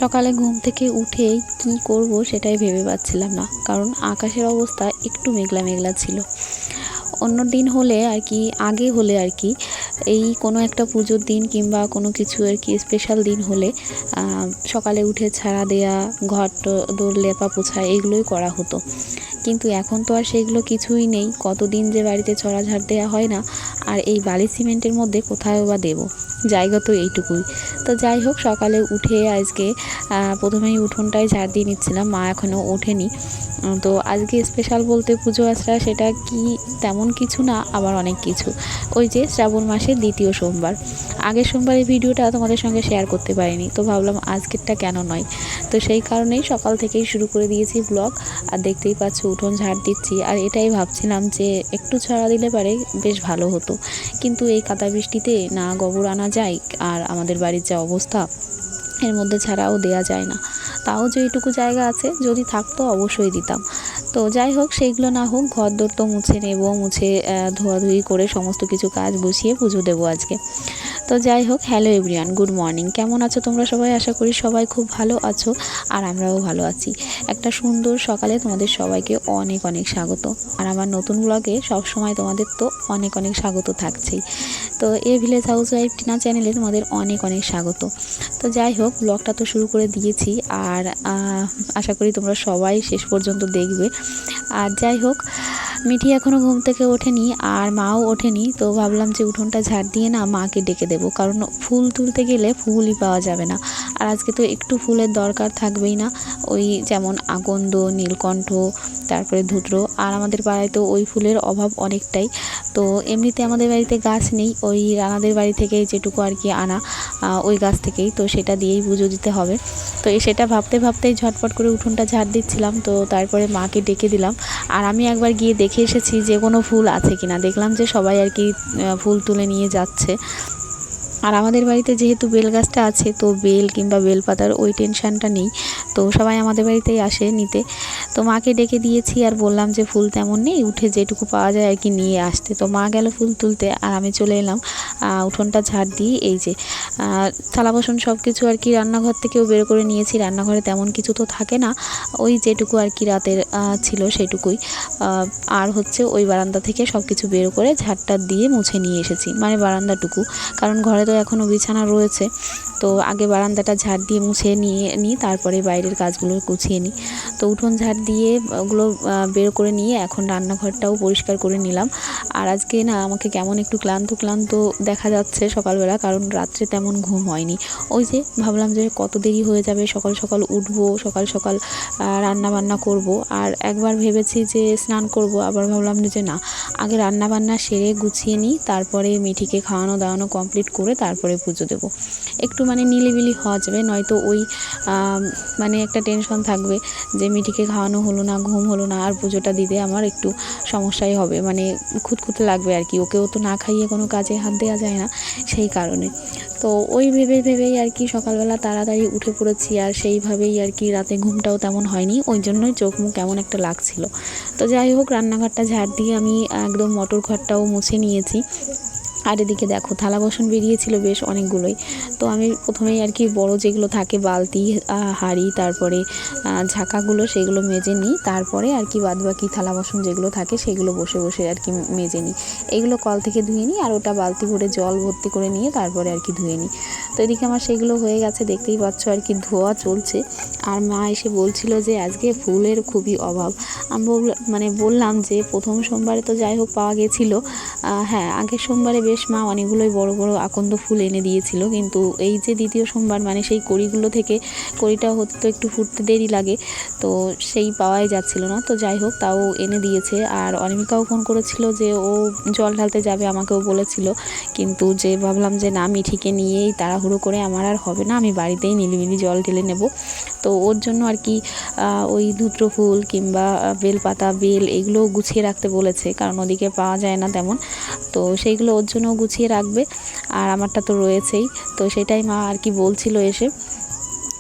সকালে ঘুম থেকে উঠেই কি করব সেটাই ভেবে পাচ্ছিলাম না, কারণ আকাশের অবস্থা একটু মেঘলা মেঘলা ছিল। অন্য দিন হলে আর কি, আগে হলে আর কি, এই কোনো একটা পুজোর দিন কিংবা কোনো কিছু আর কি স্পেশাল দিন হলে সকালে উঠে ছাড়া দেয়া, ঘর দোর লেপা পোছা এগুলোই করা হতো। কিন্তু এখন তো আর সেগুলো কিছুই নেই। কতদিন যে বাড়িতে ছড়াঝাড় দেওয়া হয় না, আর এই বালি সিমেন্টের মধ্যে কোথায় বা দেবো, জায়গা তো এইটুকুই। তো যাই হোক, সকালে উঠে আজকে প্রথমেই উঠোনটায় ঝাড় দিয়ে নিচ্ছিলাম, মা এখনও ওঠেনি। তো আজকে স্পেশাল বলতে পুজো আচরা সেটা কি তেমন কিছু না, আবার অনেক কিছু। ওই যে শ্রাবণ মাসের দ্বিতীয় সোমবার, আগের সোমবারের ভিডিওটা তোমাদের সঙ্গে শেয়ার করতে পারিনি, তো ভাবলাম আজকেরটা কেন নয়। তো সেই কারণেই সকাল থেকেই শুরু করে দিয়েছি ব্লগ। আর দেখতেই পাচ্ছ উঠোন ঝাড় দিচ্ছি, আর এটাই ভাবছিলাম যে একটু ছাড়া দিলে পারে বেশ ভালো হতো, কিন্তু এই কাদা বৃষ্টিতে না গোবর আনা যায়, আর আমাদের বাড়ির যা অবস্থা এর মধ্যে ছাড়াও দেয়া যায় না। তাও যেইটুকু জায়গা আছে যদি থাকতো অবশ্যই দিতাম। তো যাই হোক, সেইগুলো না হোক, ঘরদোর তো মুছে নেব, মুছে ধোয়াধুয়ি করে সমস্ত কিছু কাজ গুছিয়ে পুজো দেবো আজকে। তো যাই হোক, হ্যালো এভরিওয়ান, গুড মর্নিং। কেমন আছো তোমরা সবাই? আশা করি সবাই খুব ভালো আছো, আর আমরাও ভালো আছি। একটা সুন্দর সকালে তোমাদের সবাইকে অনেক অনেক স্বাগত। আর আমার নতুন ব্লগে সবসময় তোমাদের তো অনেক অনেক স্বাগত থাকছেই। তো এই ভিলেজ হাউস ওয়াইফ টিনা চ্যানেলে তোমাদের অনেক অনেক স্বাগত। তো যাই হোক, ব্লগটা তো শুরু করে দিয়েছি, আর আশা করি তোমরা সবাই শেষ পর্যন্ত দেখবে। আর যাই হোক, মিঠি এখনও ঘুম থেকে ওঠেনি, আর মাও ওঠেনি। তো ভাবলাম যে উঠোনটা ঝাড় দিয়ে না মাকে ডেকে দেবো, কারণ ফুল তুলতে গেলে ফুলই পাওয়া যাবে না। আর আজকে তো একটু ফুলের দরকার থাকবেই না, ওই যেমন আকন্দ, নীলকণ্ঠ, তারপরে ধুতরো। আর আমাদের পাড়ায় তো ওই ফুলের অভাব অনেকটাই। তো এমনিতে আমাদের বাড়িতে গাছ নেই, ওই রানাদের বাড়ি থেকে যেটুকু আর কি আনা, ওই গাছ থেকেই, তো সেটা দিয়েই পুজো দিতে হবে। তো সেটা ভাবতে ভাবতেই ঝটপট করে উঠোনটা ঝাড় দিচ্ছিলাম, তো তারপরে মাকে ডেকে দিলাম। আর আমি একবার গিয়ে দেখে এসেছি যে কোনো ফুল আছে কিনা। দেখলাম যে সবাই আর কি ফুল তুলে নিয়ে যাচ্ছে। আর আমাদের বাড়িতে যেহেতু বেল গাছটা আছে, তো বেল কিংবা বেলপাতার ওই টেনশানটা নেই, তো সবাই আমাদের বাড়িতেই আসে নিতে। তো মাকে ডেকে দিয়েছি, আর বললাম যে ফুল তেমন নেই, উঠে যেটুকু পাওয়া যায় আর কি নিয়ে আসতে। তো মা গেল ফুল তুলতে, আর আমি চলে এলাম উঠোনটা ঝাড় দিয়ে। এই যে থালা বাসন সব কিছু আর কি রান্নাঘর থেকেও বের করে নিয়েছি। রান্নাঘরে তেমন কিছু তো থাকে না, ওই যেটুকু আর কি রাতের ছিল সেটুকুই। আর হচ্ছে ওই বারান্দা থেকে সব কিছু বের করে ঝাড়টা দিয়ে মুছে নিয়ে এসেছি, মানে বারান্দাটুকু, কারণ ঘরে তো এখনও বিছানা রয়েছে। তো আগে বারান্দাটা ঝাড় দিয়ে মুছে নিই, তারপরে বাইরের কাজগুলো গুছিয়ে নিই। তো উঠোন ঝাড় দিয়ে ওগুলো বের করে নিয়ে এখন রান্নাঘরটাও পরিষ্কার করে নিলাম। আর আজকে না আমাকে কেমন একটু ক্লান্ত ক্লান্ত দেখা যাচ্ছে সকালবেলা, কারণ রাত্রে তেমন ঘুম হয়নি। ওই যে ভাবলাম যে কত দেরি হয়ে যাবে, সকাল সকাল উঠবো, সকাল সকাল রান্না বান্না করব। আর একবার ভেবেছি যে স্নান করব, আবার ভাবলাম যে না, আগে রান্না বান্না সেরে গুছিয়ে নিই, তারপরে মিঠিকে খাওয়ানো দাওয়ানো কমপ্লিট করে তারপরে পুজো দেবো। একটু মানে নিলিবিলি হওয়া যাবে, নয়তো ওই মানে একটা টেনশন থাকবে যে মিঠিকে খাওয়ানো হলো না, ঘুম হলো না, আর পুজোটা দিতে আমার একটু সমস্যাই হবে, মানে খুঁতখুঁতে লাগবে আর কি। ওকেও তো না খাইয়ে কোনো কাজে হাত দেওয়া যায় না, সেই কারণে। তো ওই ভেবেই আর কি সকালবেলা তাড়াতাড়ি উঠে পড়েছি, আর সেইভাবেই আর কি রাতে ঘুমটাও তেমন হয়নি, ওই জন্যই চোখ মুখ কেমন একটা লাগছিল। তো যাই হোক, রান্নাঘরটা ঝাড় দিয়ে আমি একদম মটর ঘরটাও মুছে নিয়েছি। আর এদিকে দেখো, থালা বাসন বেরিয়েছিল বেশ অনেকগুলোই। তো আমি প্রথমেই আর কি বড় যেগুলো থাকে, বালতি, হাঁড়ি, তারপরে ঝাঁকাগুলো, সেগুলো মেজে নিই। তারপরে আর কি বাদবাকি থালা বাসন যেগুলো থাকে সেগুলো বসে বসে আর কি মেজে নিই। এগুলো কল থেকে ধুয়ে নিই, আর ওটা বালতি ভরে জল ভর্তি করে নিয়ে তারপরে আর কি ধুয়ে নিই। তো এদিকে আমার সেগুলো হয়ে গেছে, দেখতেই পাচ্ছ আর কি ধোয়া চলছে। আর মা এসে বলছিল যে আজকে ফুলের খুবই অভাব। আমি মানে বললাম যে প্রথম সোমবারে তো যাই হোক পাওয়া গেছিলো, হ্যাঁ আগের সোমবারে বেশ মা অনেকগুলোই বড় বড় আকন্দ ফুল এনে দিয়েছিল, কিন্তু এই যে দ্বিতীয় সোমবার মানে সেই কড়িগুলো থেকে, কড়িটা হতে তো একটু ফুটতে দেরি লাগে, তো সেই পাওয়াই যাচ্ছিল না। তো যাই হোক, তাও এনে দিয়েছে। আর অনিমিকাও ফোন করেছিল যে ও জল ঢালতে যাবে, আমাকেও বলেছিল, কিন্তু যে ভাবলাম যে না, মিঠিকে নিয়েই তাড়াহুড়ো করে আমার আর হবে না, আমি বাড়িতেই নিলিমিলি জল ঢেলে নেব। তো ওর জন্য আর কি ওই ধুত্র ফুল কিংবা বেলপাতা, বেল এগুলো গুছিয়ে রাখতে বলেছে, কারণ ওদিকে পাওয়া যায় না তেমন। তো সেইগুলো ওর জন্য গুছিয়ে রাখবে, আর আমারটা তো রয়েছেই। তো সেটাই মা আর কি বলছিল এসে।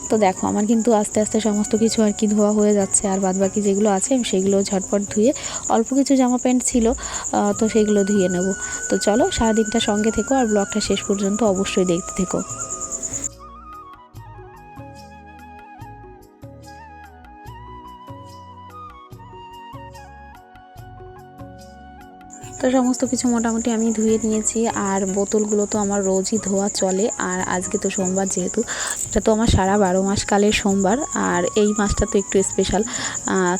তো দেখো, আমার কিন্তু আস্তে আস্তে সমস্ত কিছু আর কি ধোয়া হয়ে যাচ্ছে, আর বাদবাকি যেগুলো আছে আমি সেগুলো ঝটপট ধুয়ে, অল্প কিছু জামা প্যান্ট ছিল তো সেগুলো ধুয়ে নেব। তো চলো, সারাদিনটা সঙ্গে থেকো, আর ব্লগটা শেষ পর্যন্ত অবশ্যই দেখতে থেকো। তো সমস্ত কিছু মোটামুটি আমি ধুয়ে নিয়েছি। আর বোতলগুলো তো আমার রোজই ধোয়া চলে। আর আজকে তো সোমবার, যেহেতু এটা তো আমার সারা 12 মাস কালের সোমবার, আর এই মাসটা তো একটু স্পেশাল।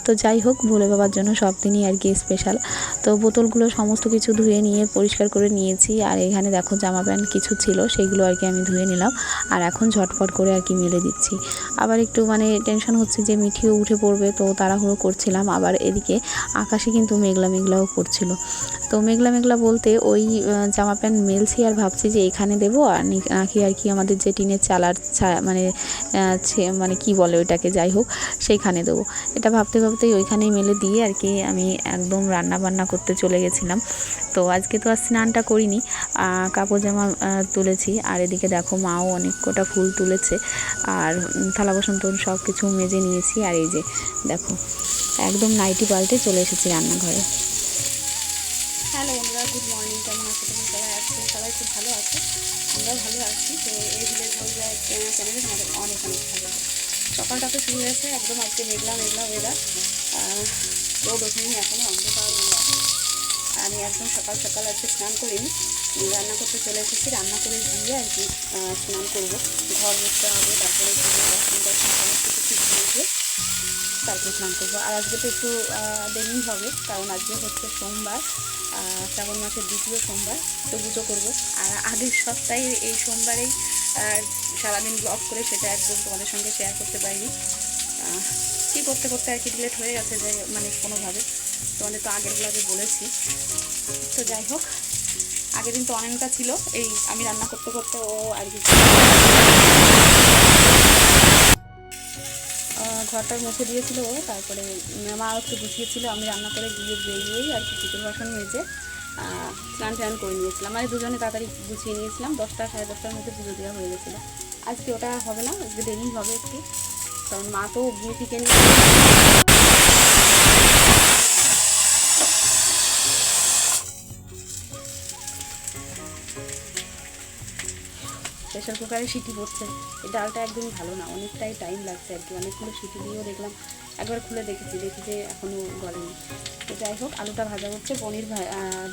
তো যাই হোক, ভোলে বাবার জন্য সব দিনই আর কি স্পেশাল। তো বোতলগুলো সমস্ত কিছু ধুয়ে নিয়ে পরিষ্কার করে নিয়েছি। আর এখানে দেখো জামা প্যান্ট কিছু ছিল, সেইগুলো আর কি আমি ধুয়ে নিলাম। আর এখন ঝটপট করে আর কি মেলে দিচ্ছি। আবার একটু মানে টেনশন হচ্ছে যে মিঠিও উঠে পড়বে, তো তাড়াহুড়ো করছিলাম। আবার এদিকে আকাশে কিন্তু মেঘলা মেঘলাও করছিল। তো মেঘলা মেঘলা বলতে ওই জামা প্যান্ট মেলছি আর ভাবছি যে এখানে দেবো, আর নাকি আর কি আমাদের যে টিনের চালার মানে মানে কি বলে ওইটাকে, যাই হোক সেইখানে দেবো। এটা ভাবতে ভাবতেই ওইখানেই মেলে দিয়ে আর কি আমি একদম রান্না বান্না করতে চলে গেছিলাম। তো আজকে তো আর স্নানটা করিনি, কাপড় জামা তুলেছি। আর এদিকে দেখো মাও অনেক কটা ফুল তুলেছে। আর থালা বাসন তো সব কিছু মেজে নিয়েছি। আর এই যে দেখো একদম নাইটি পাল্টে চলে এসেছি রান্নাঘরে। হ্যালো বন্ধুরা, গুড মর্নিং। কেমন আছো তুমি সবাই? আজকে সবাই খুব ভালো আছে, আমরাও ভালো আছি। তো এই ভিলেজ চ্যানেলে তোমাদের অনেক অনেক ভালো। সকালটা তো শুরু হয়েছে একদম, আজকে মেঘলা মেঘলা ওয়েদার, রোদ ওঠেনি এখনও, অন্ধকার হয়ে আছে। আমি একদম সকাল সকাল আজকে স্নান করিনি, রান্না করতে চলে এসেছি। রান্না করে গিয়ে আর কি স্নান করবো, ঘর মুছতে হবে, তারপরে সমস্ত কিছু ধুয়ে তারপর স্নান করবো। আর আজকে তো একটু দেরি হবে, কারণ আজকে হচ্ছে সোমবার, শ্রাবণ মাসের দ্বিতীয় সোমবার। তো পুজো করবো। আর আগের সপ্তাহে এই সোমবারেই সারাদিন ব্লগ করে সেটা একদম তোমাদের সঙ্গে শেয়ার করতে পারিনি। কী করতে করতে আর কি ডিলেট হয়ে গেছে, যে মানে কোনোভাবে তোমাদের তো আগের ব্লগে বলেছি। তো যাই হোক, আগের দিন তো অনেকটা ছিল, এই আমি রান্না করতে করতে ও আর কি ঘরটা মুছে দিয়েছিল। তারপরে মা একটু গুছিয়েছিল, আমি রান্না করে গিয়ে বেরিয়েই আর কি চিকেন বাসন মেজে স্নান টান করে নিয়েছিলাম। মানে দুজনে তাড়াতাড়ি গুছিয়ে নিয়েছিলাম, 10টা সাড়ে 10টার মধ্যে পুজো দেওয়া হয়ে গেছিলো। আজকে ওটা হবে না, আজকে দেরি হবে একটু, কারণ মা তো গিয়ে থেকে নিয়ে প্রেশার কুকারে সিটি পড়ছে। এই ডালটা একদমই ভালো না, অনেকটাই টাইম লাগছে আর কি। অনেকগুলো সিটি দিয়েও দেখলাম, একবার খুলে দেখেছি, দেখি যে এখনও গলেনি। তো যাই হোক, আলুটা ভাজা হচ্ছে, পনির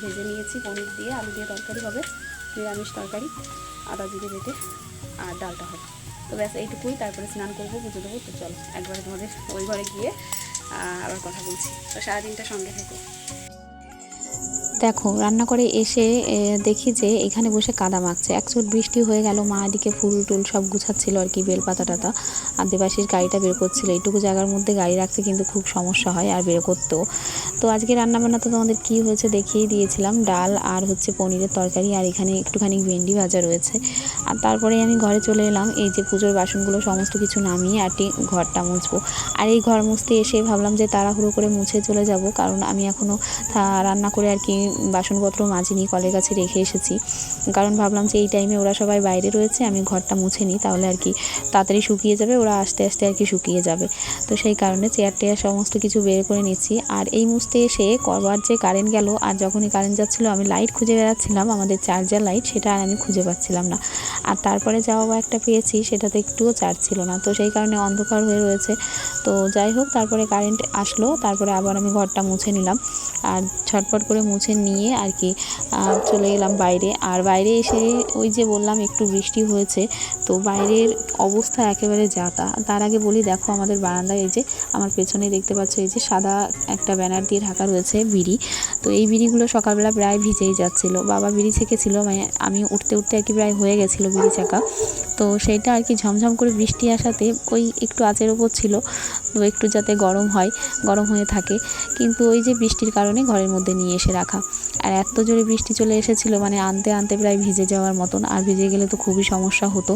ভেজে নিয়েছি, পনির দিয়ে আলু দিয়ে তরকারি হবে, নিরামিষ তরকারি, আদা জিরে বেটে, আর ডালটা হবে। তো ব্যাস এইটুকুই, তারপরে স্নান করবো, পুজো দেবো। তো চলো একবারে তোমাদের ওই ঘরে গিয়ে আবার কথা বলছি। তো সারাদিনটা সঙ্গে থেকো। দেখো রান্না করে এসে দেখি যে এখানে বসে কাদা মাখছে। একচুট বৃষ্টি হয়ে গেল, মা এদিকে ফুল টুল সব গুছাচ্ছিল আর কি, বেলপাতা টাতা। আর দেবাশিস গাড়িটা বের করছিল। এইটুকু জায়গার মধ্যে গাড়ি রাখতে কিন্তু খুব সমস্যা হয়, আর বের করতেও। তো আজকে রান্নাবান্না তো তোমাদের কী হয়েছে দেখিয়েই দিয়েছিলাম, ডাল আর হচ্ছে পনিরের তরকারি, আর এখানে একটুখানি ভেন্ডি ভাজা রয়েছে। আর তারপরে আমি ঘরে চলে এলাম, এই যে পুজোর বাসনগুলো সমস্ত কিছু নামিয়ে আর ঘরটা মুছবো। আর এই ঘর মুছতে এসে ভাবলাম যে তাড়াহুড়ো করে মুছে চলে যাব, কারণ আমি এখনও রান্না করে আর কি বাসনপত্র মাজিনি, কলের কাছে রেখে এসেছি। কারণ ভাবলাম যে এই টাইমে ওরা সবাই বাইরে রয়েছে, আমি ঘরটা মুছে নিই, তাহলে আর কি তাড়াতাড়ি শুকিয়ে যাবে, ওরা আস্তে আস্তে আর কি শুকিয়ে যাবে। তো সেই কারণে চেয়ার টেয়ার সমস্ত কিছু বের করে নিচ্ছি। আর এই মুছতে এসে করবার যে কারেন্ট গেল, আর যখনই কারেন্ট যাচ্ছিলো আমি লাইট খুঁজে বেড়াচ্ছিলাম, আমাদের চার্জার লাইট, সেটা আর আমি খুঁজে পাচ্ছিলাম না। আর তারপরে যাওয়া একটা পেয়েছি, সেটাতে একটুও চার্জ ছিল না, তো সেই কারণে অন্ধকার হয়ে রয়েছে। তো যাই হোক, তারপরে কারেন্ট আসলো, তারপরে আবার আমি ঘরটা মুছে নিলাম। আর ঝটপট করে মুছে নিয়ে আর কি চলে গেলাম বাইরে। আর বাইরে এসে ওই যে বললাম একটু বৃষ্টি হয়েছে, তো বাইরের অবস্থা একেবারে যাতা। তার আগে বলি, দেখো আমাদের বারান্দায় এই যে আমার পেছনে দেখতে পাচ্ছ, এই যে সাদা একটা ব্যানার দিয়ে ঢাকা রয়েছে বিড়ি। তো এই বিড়িগুলো সকালবেলা প্রায় ভিজেই যাচ্ছিলো, বাবা বিড়ি ছেঁকেছিল, মানে আমি উঠতে উঠতে আর কি প্রায় হয়ে গেছিলো বিড়ি চাকা। তো সেইটা আর কি ঝমঝম করে বৃষ্টি আসাতে ওই একটু আঁচের ওপর ছিল, তো একটু যাতে গরম হয়, গরম হয়ে থাকে। কিন্তু ওই যে বৃষ্টির কারণে ঘরের মধ্যে নিয়ে এসে রাখা। আর এত জোরে বৃষ্টি চলে এসেছিলো, মানে আনতে আনতে প্রায় ভিজে যাওয়ার মতন, আর ভিজে গেলে তো খুবই সমস্যা হতো।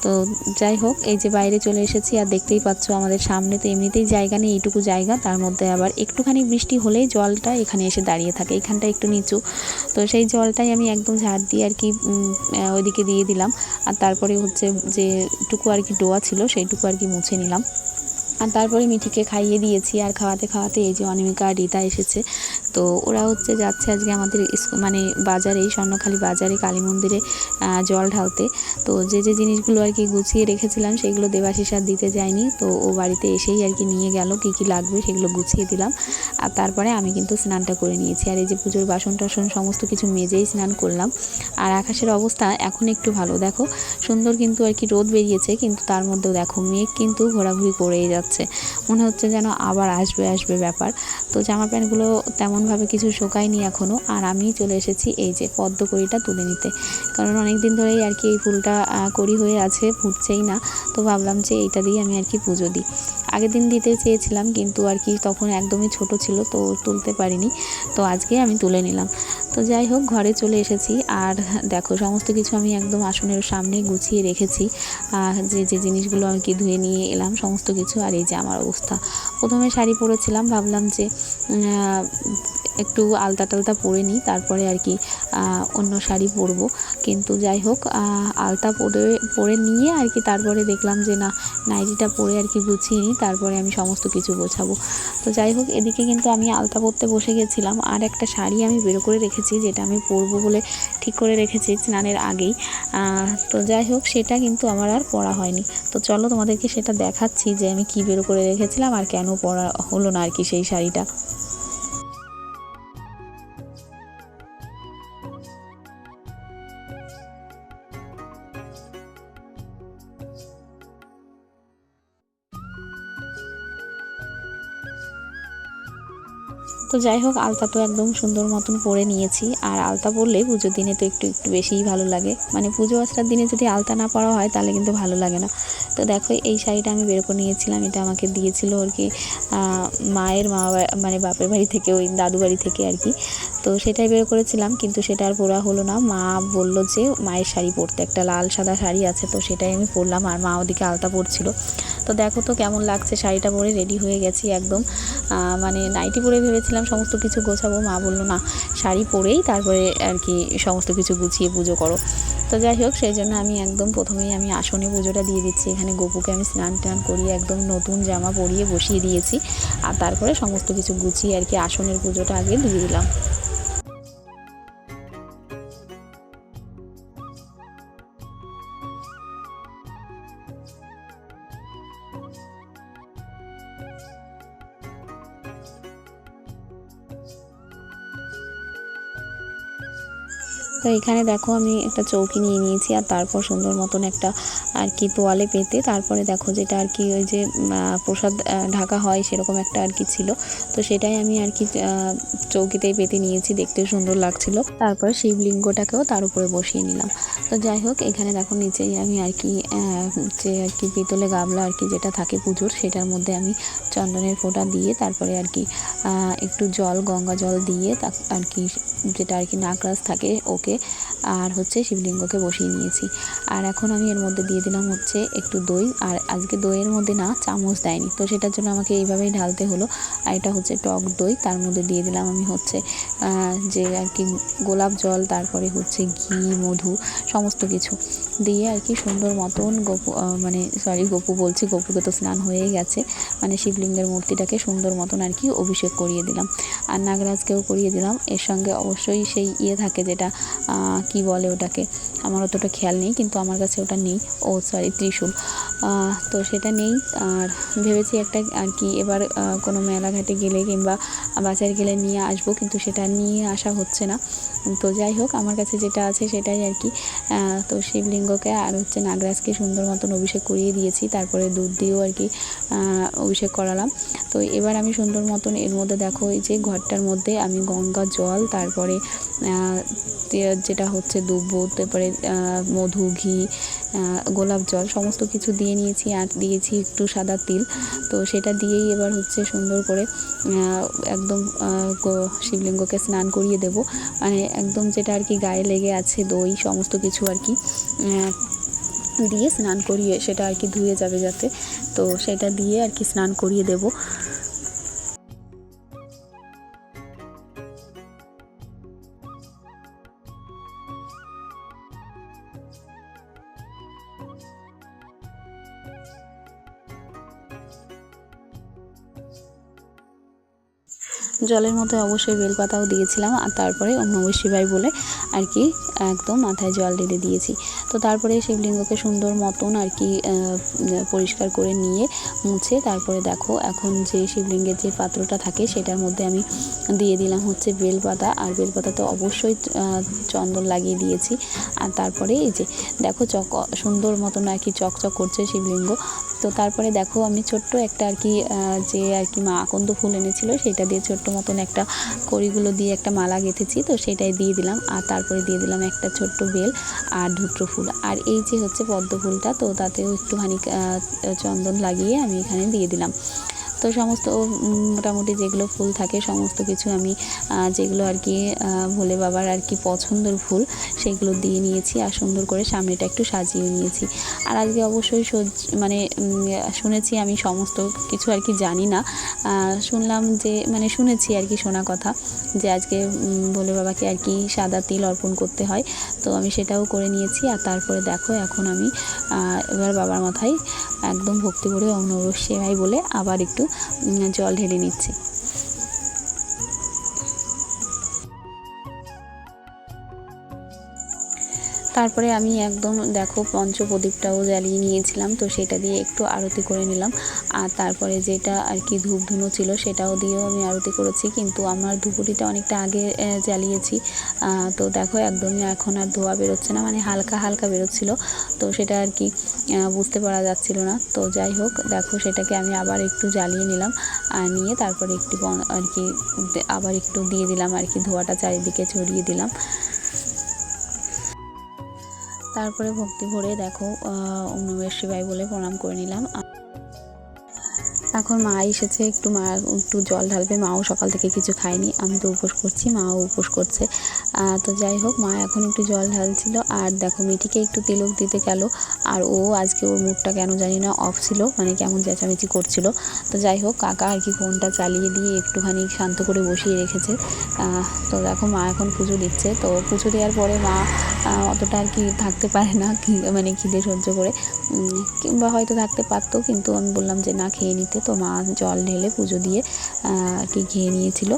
তো যাই হোক, এই যে বাইরে চলে এসেছি, আর দেখতেই পাচ্ছ আমাদের সামনে তো এমনিতেই জায়গা নেই, এইটুকু জায়গা, তার মধ্যে আবার একটুখানি বৃষ্টি হলেই জলটা এখানে এসে দাঁড়িয়ে থাকে, এখানটা একটু নিচু। তো সেই জলটাই আমি একদম ঝাড় দিয়ে আর কি ওইদিকে দিয়ে দিলাম। আর তারপরে হচ্ছে যেটুকু আর কি ডোয়া ছিল সেইটুকু আর কি মুছে নিলাম। আর তারপরে মিঠিকে খাইয়ে দিয়েছি। আর খাওয়াতে খাওয়াতে এই যে অনিমিকা আর রিতা এসেছে, তো তো ওরা হচ্ছে যাচ্ছে আজকে আমাদের মানে বাজারে, স্বর্ণখালি বাজারে কালী মন্দিরে জল ঢালতে। তো যে যে জিনিসগুলো আর কি গুছিয়ে রেখেছিলাম সেগুলো দেবাশিস আর দিতে যায়নি, তো ও বাড়িতে এসেই আর কি নিয়ে গেল কী কী লাগবে সেগুলো গুছিয়ে দিলাম। আর তারপরে আমি কিন্তু স্নানটা করে নিয়েছি, আর এই যে পুজোর বাসন টাসন সমস্ত কিছু মেজেই স্নান করলাম। আর আকাশের অবস্থা এখন একটু ভালো, দেখো সুন্দর কিন্তু আর কি রোদ বেরিয়েছে, কিন্তু তার মধ্যেও দেখো মেঘ কিন্তু ঘোরাঘুরি করেই যাচ্ছে, মনে হচ্ছে যেন আবার আসবে আসবে ব্যাপার। তো জামা প্যান্টগুলো তেমনভাবে কিছু শোকায়নি এখনও, আর আমি চলে এসেছি এই যে পদ্মকড়িটা তুলে নিতে, কারণ অনেক দিন ধরেই আর কি এই ফুলটা কড়ি হয়ে আছে, ফুটছেই না। তো ভাবলাম যে এইটা দিয়ে আমি আর কি পুজো দিই। আগের দিন দিতে চেয়েছিলাম কিন্তু আর কি তখন একদমই ছোট ছিল, তো তুলতে পারিনি, তো আজকে আমি তুলে নিলাম। তো যাই হোক ঘরে চলে এসেছি, আর দেখো সমস্ত কিছু আমি একদম আসনের সামনে গুছিয়ে রেখেছি, যে যে জিনিসগুলো আমি কি ধুয়ে নিয়ে এলাম সমস্ত কিছু। আর এই যে আমার অবস্থা, প্রথমে শাড়ি পরেছিলাম, ভাবলাম যে একটু আলতা টালতা পরে নিই, তারপরে আর কি অন্য শাড়ি পরবো। কিন্তু যাই হোক আলতা পরে নিয়ে আর কি তারপরে দেখলাম যে না, নাইটিটা পরে আর কি গুছিয়ে নিই, তারপরে আমি সমস্ত কিছু গোছাবো। তো যাই হোক এদিকে কিন্তু আমি আলতা পরতে বসে গেছিলাম, আর একটা শাড়ি আমি বের করে রেখেছি যেটা আমি পরবো বলে ঠিক করে রেখেছি স্নানের আগেই। তো যাই হোক সেটা কিন্তু আমার আর পরা হয়নি। তো চলো তোমাদেরকে সেটা দেখাচ্ছি যে আমি কি বের করে রেখেছিলাম আর কেন পরা হলো না আর কি সেই শাড়িটা। তো যাই হোক আলতা তো একদম সুন্দর মতন পরে নিয়েছি, আর আলতা পরলে পুজোর দিনে তো একটু একটু বেশিই ভালো লাগে, মানে পুজো আসার দিনে যদি আলতা না পরা হয় তাহলে কিন্তু ভালো লাগে না। তো দেখো এই শাড়িটা আমি বের করে নিয়েছিলাম, এটা আমাকে দিয়েছিল আর কি মায়ের মানে বাপের বাড়ি থেকে, ওই দাদু বাড়ি থেকে আর কি। তো সেটাই বের করেছিলাম, কিন্তু সেটা আর পরা হলো না। মা বললো যে মায়ের শাড়ি পরতে, একটা লাল সাদা শাড়ি আছে, তো সেটাই আমি পরলাম, আর মা ওদিকে আলতা পরছিল। তো দেখো তো কেমন লাগছে শাড়িটা পরে রেডি হয়ে গেছি একদম, মানে নাইটি পরে ভেবেছিলাম সমস্ত কিছু গোছাবো, মা বললো না শাড়ি পরেই তারপরে আর কি সমস্ত কিছু গুছিয়ে পুজো করো। তো যাই হোক সেই জন্য আমি একদম প্রথমেই আমি আসনে পুজোটা দিয়ে দিচ্ছি, এখানে গপুকে আমি স্নান টান করিয়ে একদম নতুন জামা পরিয়ে বসিয়ে দিয়েছি, আর তারপরে সমস্ত কিছু গুছিয়ে আর কি আসনের পুজোটা আগে দিয়ে দিলাম। তো এখানে দেখো আমি একটা চৌকি নিয়ে নিয়েছি, আর তারপর সুন্দর মতন একটা আর কি তোয়ালে পেতে, তারপরে দেখো যেটা আর কি ওই যে প্রসাদ ঢাকা হয় সেরকম একটা আর কি ছিল, তো সেটাই আমি আর কি চৌকিতেই পেতে নিয়েছি, দেখতেও সুন্দর লাগছিল। তারপরে শিবলিঙ্গটাকেও তার উপরে বসিয়ে নিলাম। তো যাই হোক এখানে দেখো নিচেই আমি আর কি যে আর কি পিতলে গামলা আর কি যেটা থাকে পুজোর, সেটার মধ্যে আমি চন্দনের ফোঁটা দিয়ে তারপরে আর কি একটু জল, গঙ্গা জল দিয়ে আর কি যেটা আর কি নাগরাজ থাকে ওকে আর হচ্ছে শিবলিঙ্গকে বসিয়ে নিয়েছি। আর এখন আমি এর মধ্যে দিয়ে দিলাম হচ্ছে একটু দই, আর আজকে দইয়ের মধ্যে না চামচ দেয়নি, তো সেটার জন্য আমাকে এইভাবেই ঢালতে হলো। আর এটা হচ্ছে টক দই, তার মধ্যে দিয়ে দিলাম আমি হচ্ছে যে আর কি গোলাপ জল, তারপরে হচ্ছে ঘি, মধু সমস্ত কিছু দিয়ে আর কি সুন্দর মতন গপু বলছি, গপুকে তো স্নান হয়েই গেছে, মানে শিবলিঙ্গের মূর্তিটাকে সুন্দর মতন আর কি অভিষেক করিয়ে দিলাম, আর নাগরাজকেও করিয়ে দিলাম। এর সঙ্গে অবশ্যই সেই থাকে যেটা কি বলে ওটাকে, আমার অতটা খেয়াল নেই, কিন্তু আমার কাছে ওটা নেই, ত্রিশূল, তো সেটা নেই। আর ভেবেছি একটা আর কি এবার কোনো মেলাঘাটে গেলে কিংবা বাজার গেলে নিয়ে আসবো, কিন্তু সেটা নিয়ে আসা হচ্ছে না। তো যাই হোক আমার কাছে যেটা আছে সেটাই আর কি। তো শিবলিঙ্গকে আর হচ্ছে নাগরাজকে সুন্দর মতন অভিষেক করিয়ে দিয়েছি, তারপরে দুধ দিয়েও আর কি অভিষেক করালাম। তো এবার আমি সুন্দর মতন এর মধ্যে দেখো এই যে ঘরটার মধ্যে আমি গঙ্গা জল, তারপরে যেটা হচ্ছে দুব্বো, তারপরে মধু, ঘি, গোলাপ জল সমস্ত কিছু দিয়ে নিয়েছি, আর দিয়েছি একটু সাদা তিল। তো সেটা দিয়েই এবার হচ্ছে সুন্দর করে একদম শিবলিঙ্গকে স্নান করিয়ে দেব, মানে একদম যেটা আর কি গায়ে লেগে আছে দই সমস্ত কিছু আর কি দিয়ে স্নান করিয়ে সেটা আর কি ধুয়ে যাবে যাতে, তো সেটা দিয়ে আর কি স্নান করিয়ে দেব। জলের মধ্যে অবশ্যই বেলপাতাও দিয়েছিলাম, আর তারপরে ওম নমঃ শিবায় বলে আর কি একদম মাথায় জল ঢেলে দিয়েছি। তো তারপরে শিবলিঙ্গকে সুন্দর মতন আর কি পরিষ্কার করে নিয়ে মুছে তারপরে দেখো এখন যে শিবলিঙ্গের যে পাত্রটা থাকে সেটার মধ্যে আমি দিয়ে দিলাম হচ্ছে বেলপাতা, আর বেলপাতাতে অবশ্যই চন্দন লাগিয়ে দিয়েছি। আর তারপরে এই যে দেখো সুন্দর মতন আর কি চকচক করছে শিবলিঙ্গ। তো তারপরে দেখো আমি ছোট্ট একটা আর কি যে আর কি মা আকন্দ ফুল এনেছিল সেটা দিয়ে ছোট্ট মতন একটা কড়িগুলো দিয়ে একটা মালা গেঁথেছি, তো সেটাই দিয়ে দিলাম। আর তারপরে দিয়ে দিলাম একটা ছোট্ট বেল আর ধুত্র ফুল, আর এই যে হচ্ছে পদ্ম ফুলটা, তো তাতেও একটুখানি চন্দন লাগিয়ে আমি এখানে দিয়ে দিলাম। তো সমস্ত মোটামুটি যেগুলো ফুল থাকে সমস্ত কিছু আমি যেগুলো আর কি ভোলে বাবার আর কি পছন্দের ফুল সেগুলো দিয়ে নিয়েছি, আর সুন্দর করে সামনেটা একটু সাজিয়ে নিয়েছি। আর আজকে অবশ্যই মানে শুনেছি, আমি সমস্ত কিছু আর কি জানি না, শুনলাম যে মানে শুনেছি আর কি শোনা কথা যে আজকে ভোলে বাবাকে আর কি সাদা তিল অর্পণ করতে হয়, তো আমি সেটাও করে নিয়েছি। আর তারপরে দেখো এখন আমি এবার বাবার মাথায় একদম ভক্তি করে ওম নমঃ শিবায় বলে আবার একটু জল ঢেলে নিচ্ছি। তারপরে আমি একদম দেখো পঞ্চপ্রদীপটাও জ্বালিয়ে নিয়েছিলাম, তো সেটা দিয়ে একটু আরতি করে নিলাম। আর তারপরে যেটা আর কি ধূপ ধুনো ছিল সেটাও দিয়েও আমি আরতি করেছি, কিন্তু আমার ধূপটিটা অনেকটা আগে জ্বালিয়েছি। তো দেখো একদমই এখন আর ধোয়া বেরোচ্ছে না, মানে হালকা হালকা বেরোচ্ছিল, তো সেটা আর কি বুঝতে পারা যাচ্ছিল না। তো যাই হোক দেখো সেটাকে আমি আবার একটু জ্বালিয়ে নিলাম, আর নিয়ে তারপরে একটু আর কি আবার একটু দিয়ে দিলাম আর কি ধোঁয়াটা চারিদিকে ছড়িয়ে দিলাম। তারপরে ভক্তি ভরে দেখো ওম নমঃ শিবায় বলে প্রণাম করে নিলাম। এখন মা এসেছে, মা একটু জল ঢালবে, মাও সকাল থেকে কিছু খায়নি, আমি তো উপোস করছি, মাও উপোস করছে। তো যাই হোক মা এখন একটু জল ঢালছিল, আর দেখো মিঠিকে একটু তিলক দিতে গেল, আর ও আজকে ওর মুডটা কেন জানি না অফ ছিল, মানে কেমন চেঁচামেচি করছিল। তো যাই হোক কাকা আর কি ফোনটা চালিয়ে দিয়ে একটুখানি শান্ত করে বসিয়ে রেখেছে। তো দেখো মা এখন পুজো দিচ্ছে, তো পুজো দেওয়ার পরে মা অতটা আর কি থাকতে পারে না, মানে খিদে সহ্য করে, কিংবা হয়তো থাকতে পারতো, কিন্তু আমি বললাম যে না খেয়ে নিতে। তো মা জল ঢেলে পুজো দিয়ে আর কি খেয়ে নিয়েছিল।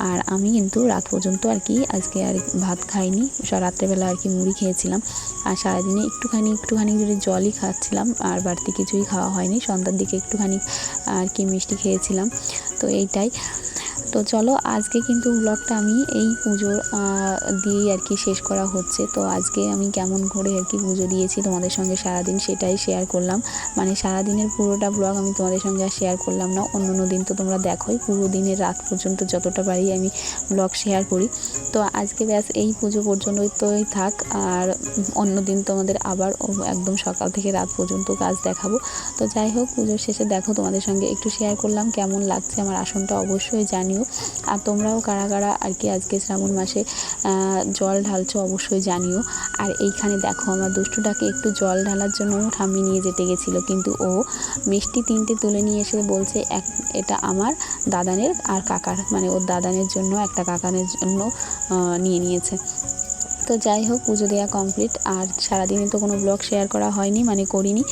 আর আমি কিন্তু রাত পর্যন্ত আর কি আজকে আর ভাত খাইনি, রাত্রেবেলা আর কি মুড়ি খেয়েছিলাম, আর সারাদিনে একটুখানি যদি জলই খাচ্ছিলাম, আর বাড়তি কিছুই খাওয়া হয়নি। সন্ধ্যার দিকে একটুখানি আর কি মিষ্টি খেয়েছিলাম, তো এইটাই। তো চলো আজকে কিন্তু ব্লগটা আমি এই পুজোর দিয়েই আর কি শেষ করা হচ্ছে। তো আজকে আমি কেমন করে আর কি পুজো দিয়েছি তোমাদের সঙ্গে সারাদিন সেটাই শেয়ার করলাম, মানে সারাদিনের পুরোটা ব্লগ আমি তোমাদের সঙ্গে আর শেয়ার করলাম না। অন্য দিন তো তোমরা দেখোই পুরো দিনের রাত পর্যন্ত যতটা পারি আমি ব্লগ শেয়ার করি। তো আজকে ব্যাস এই পুজো পর্যন্তই থাক, আর অন্য দিন তোমাদের আবার একদম সকাল থেকে রাত পর্যন্ত কাজ দেখাবো। তো যাই হোক পুজোর শেষে দেখো তোমাদের সঙ্গে একটু শেয়ার করলাম কেমন লাগছে আমার আসনটা, অবশ্যই জানিও। আর তোমরাও কারা কারা আর কি আজকে শ্রাবণ মাসে জল ঢালছো অবশ্যই জানিও। আর এইখানে দেখো আমার দুষ্টুটাকে একটু জল ঢালার জন্য ঠাম্মি নিয়ে যেতে গেছিলো, কিন্তু ও মিষ্টি 3টে তুলে নিয়ে এসে বলছে এটা আমার দাদানের আর কাকার, মানে ওর দাদানের জন্য একটা কাকানের জন্য নিয়ে নিয়েছে। তো যাই হোক পুজো দেওয়া কমপ্লিট, আর সারাদিনে তো কোনো ব্লগ শেয়ার করা হয়নি, মানে করিনি।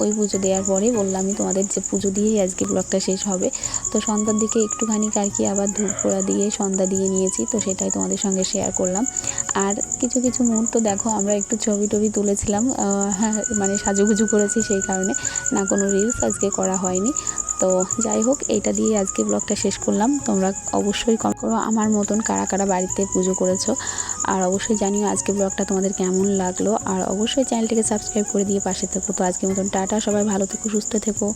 ওই পুজো দেওয়ার পরে বললামই তোমাদের যে পুজো দিয়েই আজকে ব্লগটা শেষ হবে। তো সন্ধ্যার দিকে একটুখানি আর কি আবার ধূপ পোড়া দিয়ে সন্ধ্যা দিয়ে নিয়েছি, তো সেটাই তোমাদের সঙ্গে শেয়ার করলাম। আর কিছু কিছু মুহূর্ত দেখো আমরা একটু ছবি টবি তুলেছিলাম, হ্যাঁ মানে সাজুগুজু করেছি সেই কারণে, না কোনো রিলস আজকে করা হয়নি। তো যাই হোক এটা দিয়ে আজকে ব্লগটা শেষ করলাম। তোমরা অবশ্যই কমেন্ট করো আমার মতন কারা কারা বাড়িতে পুজো করেছো, আর অবশ্যই জানিও আজকে ব্লগটা তোমাদের কেমন লাগলো, আর অবশ্যই চ্যানেলটিকে সাবস্ক্রাইব করে দিয়ে পাশে থেকো। তো আজকের মতন টাটা, সবাই ভালো থেকো, সুস্থ থেকো।